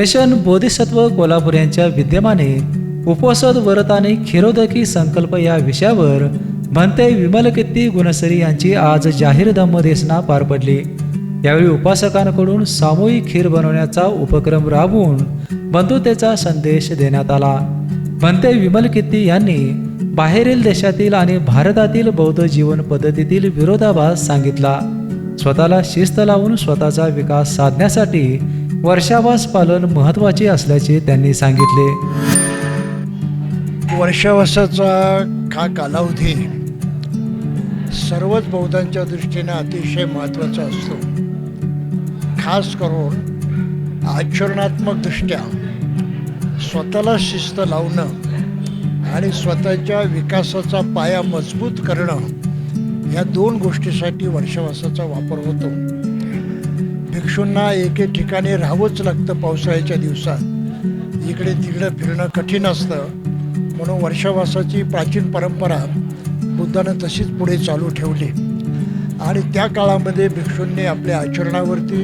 Mission Bodhisattva Kolhapur यांच्या विद्यमाने उपवसत व्रत आणि खिरोदकी संकल्प या विषयावर भंते विमलकीर्ती गुणसरी यांची आज जाहीर धम्मदेसना पार पडली। यावेळी उपासकांकडून सामूहिक खीर बनवण्याचा उपक्रम राबवून बंधुतेचा संदेश देण्यात आला। भंते विमलकीर्ती यांनी बाहेरील देशातील आणि भारतातील बौद्ध जीवन पद्धतीतील विरोधाभास सांगितला। स्वतःला शिस्त लावून स्वतःचा विकास साधण्यासाठी वर्षावास पालन महत्त्वाचे असल्याचे त्यांनी सांगितले। वर्षावासाचा हा कालावधी सर्वच बौद्धांच्या दृष्टीने अतिशय महत्त्वाचा असतो। खास करून आचरणात्मक दृष्ट्या स्वतःला शिस्त लावणं आणि स्वतःच्या विकासाचा पाया मजबूत करणं या दोन गोष्टीसाठी वर्षावासाचा वापर होतो। भिक्षूंना एके ठिकाणी राहावंच लागतं पावसाळ्याच्या दिवसात, इकडे तिकडे फिरणं कठीण असतं, म्हणून वर्षावासाची प्राचीन परंपरा बुद्धानं तशीच पुढे चालू ठेवली। आणि त्या काळामध्ये भिक्षूंनी आपल्या आचरणावरती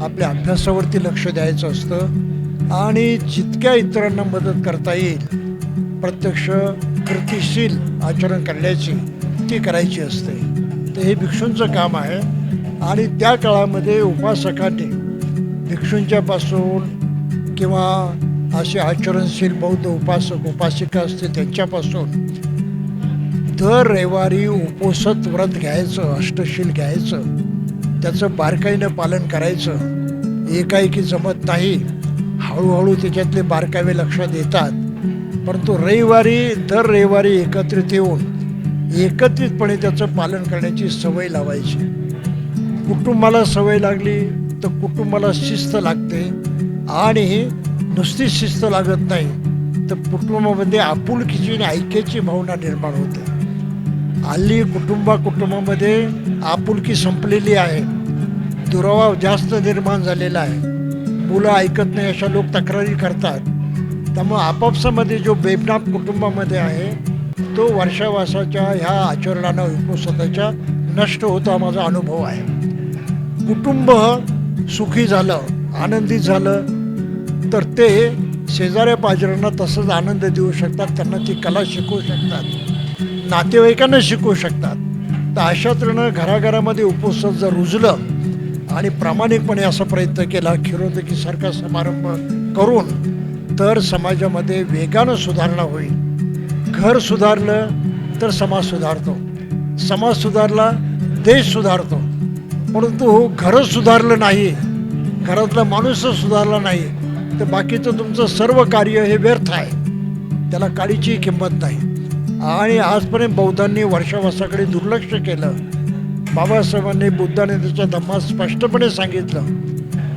आपल्या अभ्यासावरती लक्ष द्यायचं असतं आणि जितक्या इतरांना मदत करता येईल प्रत्यक्ष कृतिशील आचरण करण्याची ती करायची असते। तर हे भिक्षूंचं काम आहे। आणि त्या काळामध्ये उपासकांनी भिक्षूंच्यापासून किंवा असे आचरणशील बौद्ध उपासक उपासिका असते त्यांच्यापासून दर रविवारी उपवसत व्रत घ्यायचं, अष्टशील घ्यायचं, त्याचं बारकाईनं पालन करायचं। एकाएकी जमत नाही, हळूहळू त्याच्यातले बारकावे लक्षात येतात, परंतु दर रविवारी एकत्रित येऊन एकत्रितपणे त्याचं पालन करण्याची सवय लावायची। कुटुंबाला सवय लागली तर कुटुंबाला शिस्त लागते आणि नुसती शिस्त लागत नाही तर कुटुंबामध्ये आपुलकीची आणि ऐक्याची भावना निर्माण होते। हल्ली कुटुंबामध्ये आपुलकी संपलेली आहे, दुरावा जास्त निर्माण झालेला आहे, मुलं ऐकत नाही अशा लोक तक्रारी करतात। त्यामुळे आपापसामध्ये जो बेबनाप कुटुंबामध्ये आहे तो वर्षावासाच्या ह्या आचरणानं उपवसाच्या नष्ट होतो, हा माझा अनुभव आहे। कुटुंब सुखी झालं, आनंदित झालं तर ते शेजाऱ्या पाजाऱ्यांना तसंच आनंद देऊ शकतात, त्यांना ती कला शिकवू शकतात, नातेवाईकांना शिकवू शकतात। तर अशा तऱ्हेनं घराघरामध्ये उपवस जर रुजलं आणि प्रामाणिकपणे असा प्रयत्न केला खिरोदकीसारखा समारंभ करून तर समाजामध्ये वेगानं सुधारणा होईल। घर सुधारलं तर समाज सुधारतो, समाज सुधारला देश सुधारतो। परंतु घरं सुधारलं नाही, घरातला माणूसच सुधारला नाही तर बाकीचं तुमचं सर्व कार्य हे व्यर्थ आहे, त्याला काळीची किंमत नाही। आणि आजपर्यंत बौद्धांनी वर्षावासाकडे दुर्लक्ष केलं। बाबासाहेबांनी बुद्धाने त्याच्या धम्मात स्पष्टपणे सांगितलं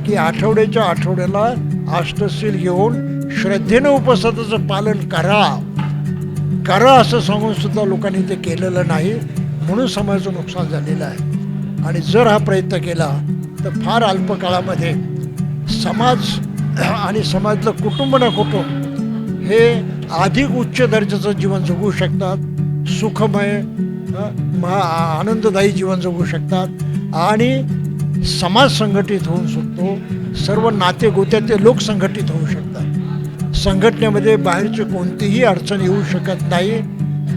की आठवड्याला अष्टशील घेऊन श्रद्धेनं उपवासाचं पालन करा असं सांगून सुद्धा लोकांनी ते केलेलं नाही, म्हणून समाजाचं नुकसान झालेलं आहे। आणि जर हा प्रयत्न केला तर फार अल्प काळामध्ये समाज आणि समाजातलं कुटुंब ना कुटुंब हे अधिक उच्च दर्जाचं जीवन जगू शकतात, सुखमय आनंददायी जीवन जगू शकतात आणि समाज संघटित होऊन शकतो, सर्व नातेगोत्यातले लोक संघटित होऊ शकतात। संघटनेमध्ये बाहेरची कोणतीही अडचण येऊ शकत नाही।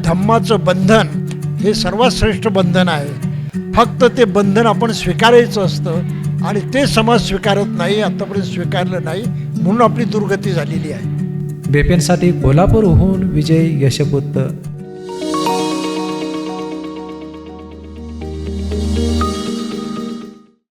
धम्माचं बंधन हे सर्वात श्रेष्ठ बंधन आहे, फक्त ते बंधन आपण स्वीकारायचं असतं आणि ते समाज स्वीकारत नाही, आतापर्यंत स्वीकारलं नाही, म्हणून आपली दुर्गती झालेली आहे। बेपेनसाठी कोल्हापूरहून विजय यशपुत्र।